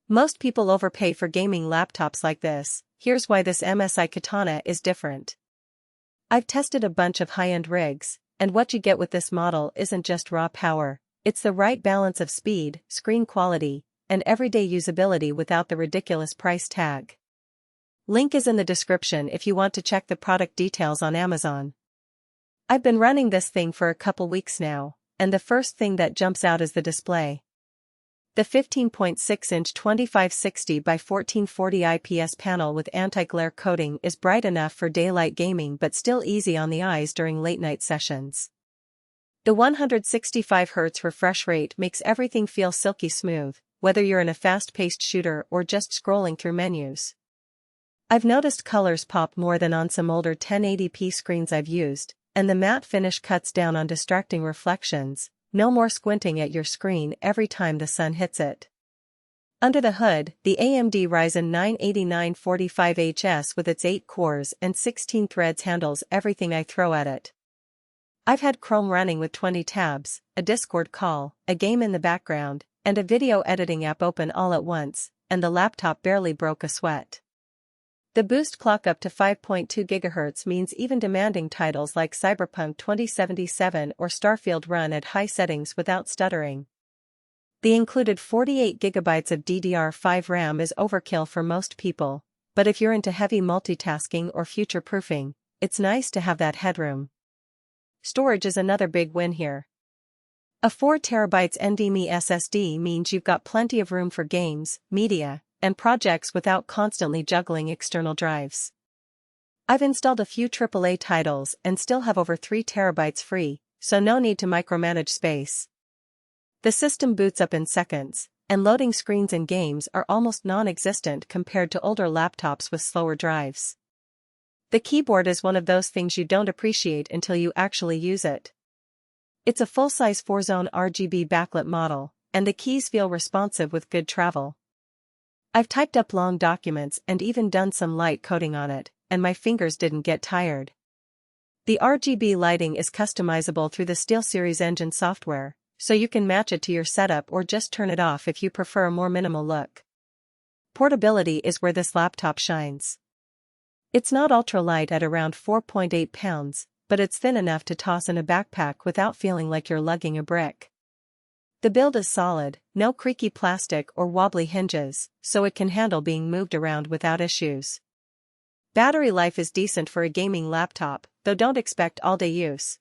Most people overpay for gaming laptops like this. Here's why this MSI Katana is different. I've tested a bunch of high-end rigs, and what you get with this model isn't just raw power, it's the right balance of speed, screen quality, and everyday usability without the ridiculous price tag. Link is in the description if you want to check the product details on Amazon. I've been running this thing for a couple weeks now, and the first thing that jumps out is the display. The 15.6-inch 2560 by 1440 IPS panel with anti-glare coating is bright enough for daylight gaming but still easy on the eyes during late-night sessions. The 165 Hz refresh rate makes everything feel silky smooth, whether you're in a fast-paced shooter or just scrolling through menus. I've noticed colors pop more than on some older 1080p screens I've used, and the matte finish cuts down on distracting reflections. No more squinting at your screen every time the sun hits it. Under the hood, the AMD Ryzen 9 8945HS with its 8 cores and 16 threads handles everything I throw at it. I've had Chrome running with 20 tabs, a Discord call, a game in the background, and a video editing app open all at once, and the laptop barely broke a sweat. The boost clock up to 5.2 GHz means even demanding titles like Cyberpunk 2077 or Starfield run at high settings without stuttering. The included 48 GB of DDR5 RAM is overkill for most people, but if you're into heavy multitasking or future-proofing, it's nice to have that headroom. Storage is another big win here. A 4TB NVMe SSD means you've got plenty of room for games, media, and projects without constantly juggling external drives. I've installed a few AAA titles and still have over 3 TB free, so no need to micromanage space. The system boots up in seconds, and loading screens and games are almost non-existent compared to older laptops with slower drives. The keyboard is one of those things you don't appreciate until you actually use it. It's a full-size 4-zone RGB backlit model, and the keys feel responsive with good travel. I've typed up long documents and even done some light coding on it, and my fingers didn't get tired. The RGB lighting is customizable through the SteelSeries engine software, so you can match it to your setup or just turn it off if you prefer a more minimal look. Portability is where this laptop shines. It's not ultra-light at around 4.8 pounds, but it's thin enough to toss in a backpack without feeling like you're lugging a brick. The build is solid, no creaky plastic or wobbly hinges, so it can handle being moved around without issues. Battery life is decent for a gaming laptop, though don't expect all-day use.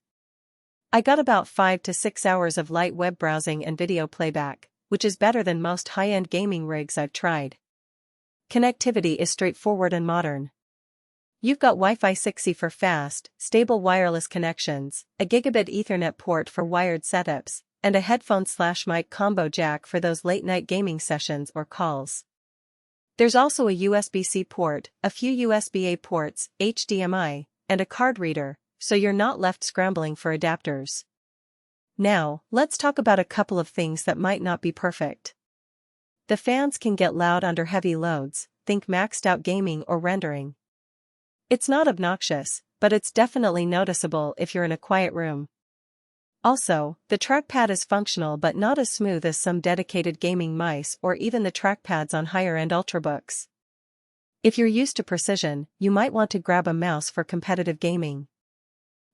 I got about 5 to 6 hours of light web browsing and video playback, which is better than most high-end gaming rigs I've tried. Connectivity is straightforward and modern. You've got Wi-Fi 6E for fast, stable wireless connections, a gigabit Ethernet port for wired setups, and a headphone/mic combo jack for those late-night gaming sessions or calls. There's also a USB-C port, a few USB-A ports, HDMI, and a card reader, so you're not left scrambling for adapters. Now, let's talk about a couple of things that might not be perfect. The fans can get loud under heavy loads, think maxed out gaming or rendering. It's not obnoxious, but it's definitely noticeable if you're in a quiet room. Also, the trackpad is functional but not as smooth as some dedicated gaming mice or even the trackpads on higher-end ultrabooks. If you're used to precision, you might want to grab a mouse for competitive gaming.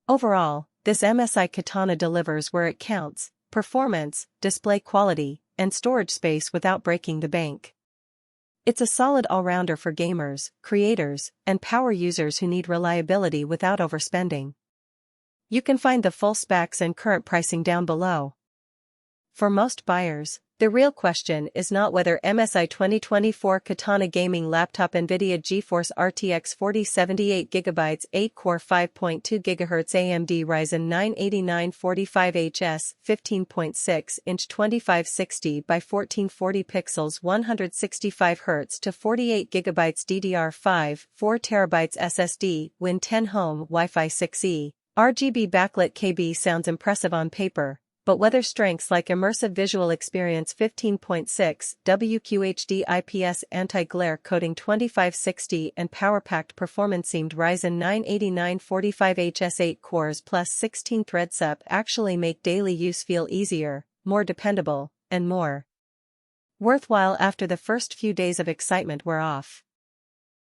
Overall, this MSI Katana delivers where it counts: performance, display quality, and storage space without breaking the bank. It's a solid all-rounder for gamers, creators, and power users who need reliability without overspending. You can find the full specs and current pricing down below. For most buyers, the real question is not whether MSI 2024 Katana Gaming Laptop NVIDIA GeForce RTX 4078GB 8-core 5.2 GHz AMD Ryzen 9 8945HS 15.6-inch 2560 by 1440 pixels 165 Hz to 48 GB DDR5 4TB SSD Win 10 Home Wi-Fi 6E. RGB backlit KB sounds impressive on paper, but weather strengths like immersive visual experience 15.6, WQHD IPS anti-glare coating 2560 and power-packed performance-themed Ryzen 9 8945HS 8 cores plus 16 threads up actually make daily use feel easier, more dependable, and more Worthwhile after the first few days of excitement wear off.